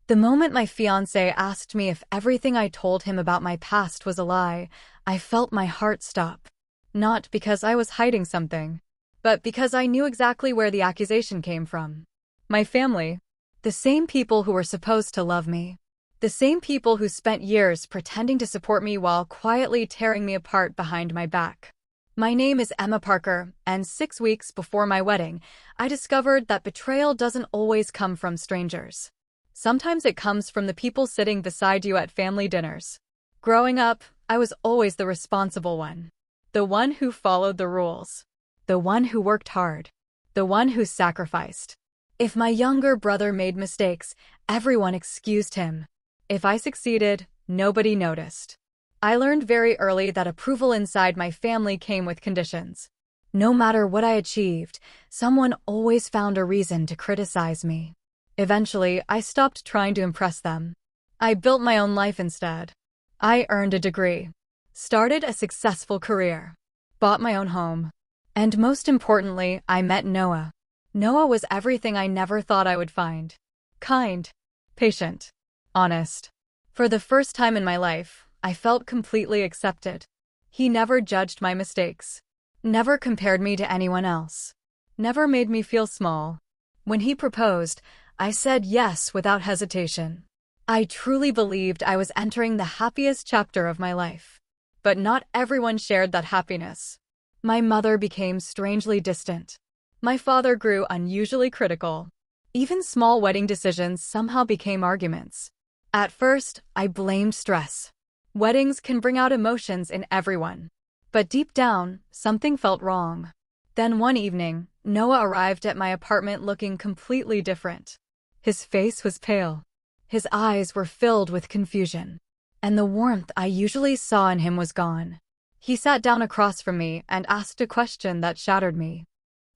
The moment my fiancé asked me if everything I told him about my past was a lie, I felt my heart stop. Not because I was hiding something, but because I knew exactly where the accusation came from. My family. The same people who were supposed to love me. The same people who spent years pretending to support me while quietly tearing me apart behind my back. My name is Emma Parker, and 6 weeks before my wedding, I discovered that betrayal doesn't always come from strangers. Sometimes it comes from the people sitting beside you at family dinners. Growing up, I was always the responsible one. The one who followed the rules. The one who worked hard. The one who sacrificed. If my younger brother made mistakes, everyone excused him. If I succeeded, nobody noticed. I learned very early that approval inside my family came with conditions. No matter what I achieved, someone always found a reason to criticize me. Eventually, I stopped trying to impress them. I built my own life instead. I earned a degree, started a successful career, bought my own home, and most importantly, I met Noah. Noah was everything I never thought I would find. Kind, patient, honest. For the first time in my life, I felt completely accepted. He never judged my mistakes, never compared me to anyone else, never made me feel small. When he proposed, I said yes without hesitation. I truly believed I was entering the happiest chapter of my life. But not everyone shared that happiness. My mother became strangely distant. My father grew unusually critical. Even small wedding decisions somehow became arguments. At first, I blamed stress. Weddings can bring out emotions in everyone. But deep down, something felt wrong. Then one evening, Noah arrived at my apartment looking completely different. His face was pale. His eyes were filled with confusion. And the warmth I usually saw in him was gone. He sat down across from me and asked a question that shattered me.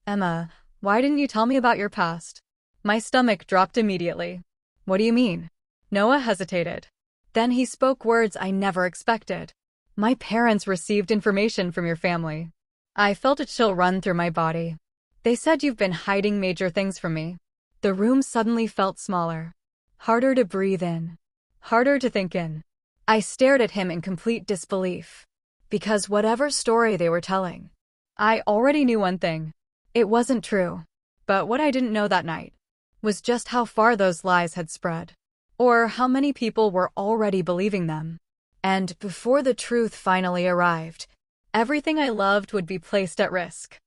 Emma, why didn't you tell me about your past? My stomach dropped immediately. What do you mean? Noah hesitated. Then he spoke words I never expected. My parents received information from your family. I felt a chill run through my body. They said you've been hiding major things from me. The room suddenly felt smaller. Harder to breathe in. Harder to think in. I stared at him in complete disbelief. Because whatever story they were telling, I already knew one thing. It wasn't true. But what I didn't know that night was just how far those lies had spread, or how many people were already believing them. And before the truth finally arrived, everything I loved would be placed at risk.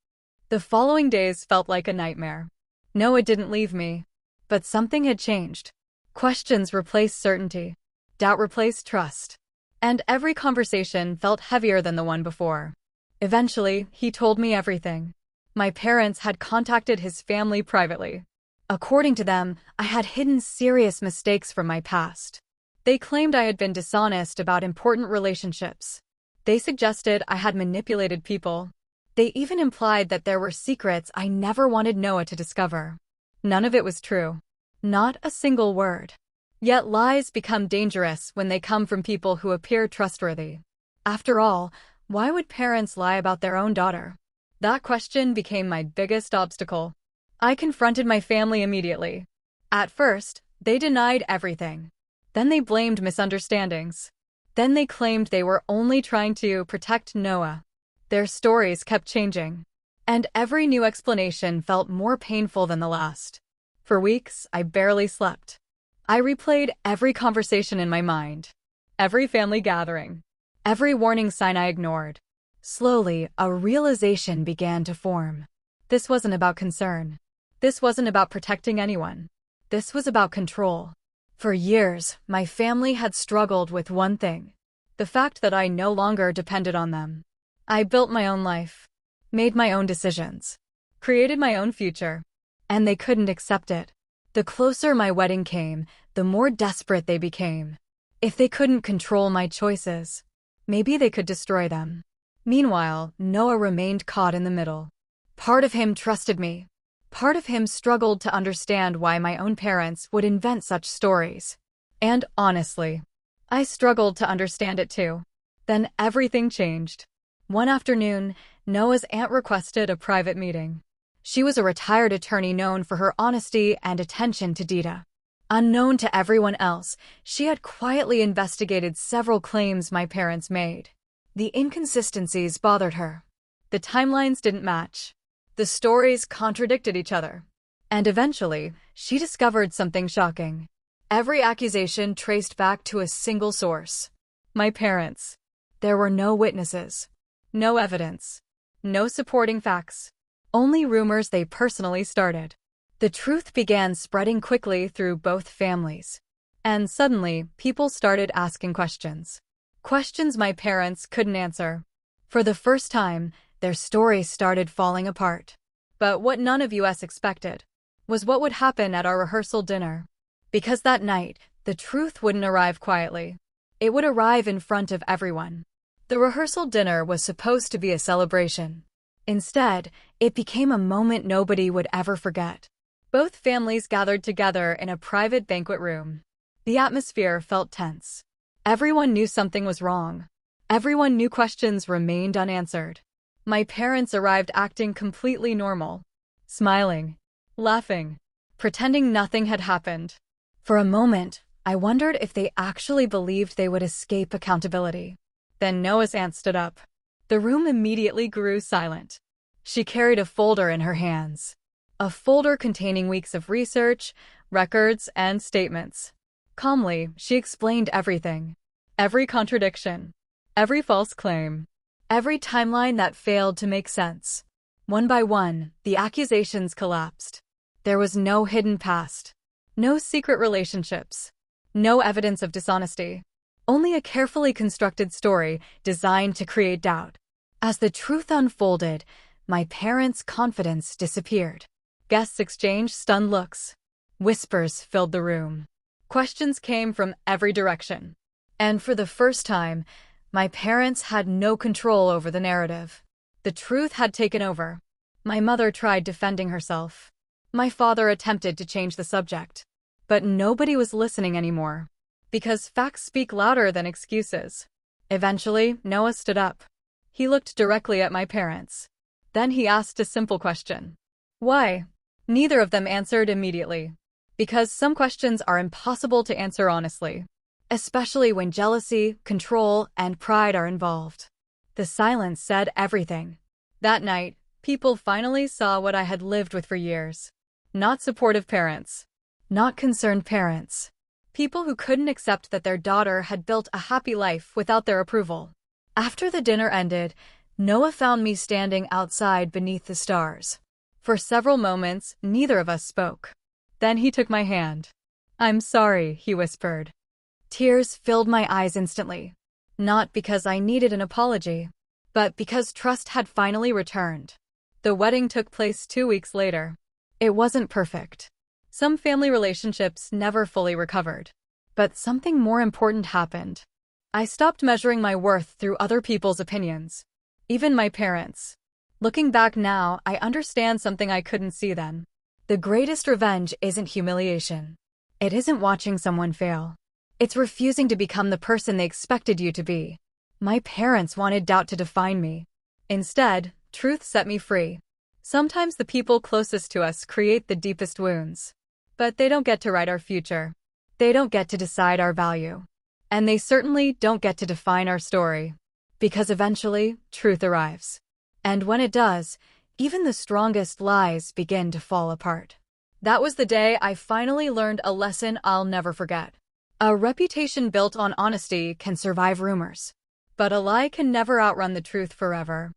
The following days felt like a nightmare. Noah didn't leave me, but something had changed. Questions replaced certainty. Doubt replaced trust. And every conversation felt heavier than the one before. Eventually, he told me everything. My parents had contacted his family privately. According to them, I had hidden serious mistakes from my past. They claimed I had been dishonest about important relationships. They suggested I had manipulated people. They even implied that there were secrets I never wanted Noah to discover. None of it was true. Not a single word. Yet lies become dangerous when they come from people who appear trustworthy. After all, why would parents lie about their own daughter? That question became my biggest obstacle. I confronted my family immediately. At first, they denied everything. Then they blamed misunderstandings. Then they claimed they were only trying to protect Noah. Their stories kept changing. And every new explanation felt more painful than the last. For weeks, I barely slept. I replayed every conversation in my mind. Every family gathering. Every warning sign I ignored. Slowly, a realization began to form. This wasn't about concern. This wasn't about protecting anyone. This was about control. For years, my family had struggled with one thing: the fact that I no longer depended on them. I built my own life, made my own decisions, created my own future, and they couldn't accept it. The closer my wedding came, the more desperate they became. If they couldn't control my choices, maybe they could destroy them. Meanwhile, Noah remained caught in the middle. Part of him trusted me. Part of him struggled to understand why my own parents would invent such stories. And honestly, I struggled to understand it too. Then everything changed. One afternoon, Noah's aunt requested a private meeting. She was a retired attorney known for her honesty and attention to detail. Unknown to everyone else, she had quietly investigated several claims my parents made. The inconsistencies bothered her. The timelines didn't match. The stories contradicted each other. And eventually, she discovered something shocking. Every accusation traced back to a single source. My parents. There were no witnesses. No evidence. No supporting facts. Only rumors they personally started. The truth began spreading quickly through both families. And suddenly, people started asking questions. Questions my parents couldn't answer. For the first time, their stories started falling apart. But what none of us expected was what would happen at our rehearsal dinner. Because that night, the truth wouldn't arrive quietly. It would arrive in front of everyone. The rehearsal dinner was supposed to be a celebration. Instead, it became a moment nobody would ever forget. Both families gathered together in a private banquet room. The atmosphere felt tense. Everyone knew something was wrong. Everyone knew questions remained unanswered. My parents arrived acting completely normal. Smiling. Laughing. Pretending nothing had happened. For a moment, I wondered if they actually believed they would escape accountability. Then Noah's aunt stood up. The room immediately grew silent. She carried a folder in her hands. A folder containing weeks of research, records, and statements. Calmly, she explained everything. Every contradiction. Every false claim. Every timeline that failed to make sense. One by one, the accusations collapsed. There was no hidden past. No secret relationships. No evidence of dishonesty. Only a carefully constructed story designed to create doubt. As the truth unfolded, my parents' confidence disappeared. Guests exchanged stunned looks. Whispers filled the room. Questions came from every direction. And for the first time, my parents had no control over the narrative. The truth had taken over. My mother tried defending herself. My father attempted to change the subject. But nobody was listening anymore. Because facts speak louder than excuses. Eventually, Noah stood up. He looked directly at my parents. Then he asked a simple question. Why? Neither of them answered immediately. Because some questions are impossible to answer honestly. Especially when jealousy, control, and pride are involved. The silence said everything. That night, people finally saw what I had lived with for years. Not supportive parents. Not concerned parents. People who couldn't accept that their daughter had built a happy life without their approval. After the dinner ended, Noah found me standing outside beneath the stars. For several moments, neither of us spoke. Then he took my hand. "I'm sorry," he whispered. Tears filled my eyes instantly. Not because I needed an apology, but because trust had finally returned. The wedding took place 2 weeks later. It wasn't perfect. Some family relationships never fully recovered. But something more important happened. I stopped measuring my worth through other people's opinions. Even my parents. Looking back now, I understand something I couldn't see then. The greatest revenge isn't humiliation. It isn't watching someone fail. It's refusing to become the person they expected you to be. My parents wanted doubt to define me. Instead, truth set me free. Sometimes the people closest to us create the deepest wounds. But they don't get to write our future. They don't get to decide our value. And they certainly don't get to define our story. Because eventually, truth arrives. And when it does, even the strongest lies begin to fall apart. That was the day I finally learned a lesson I'll never forget. A reputation built on honesty can survive rumors. But a lie can never outrun the truth forever.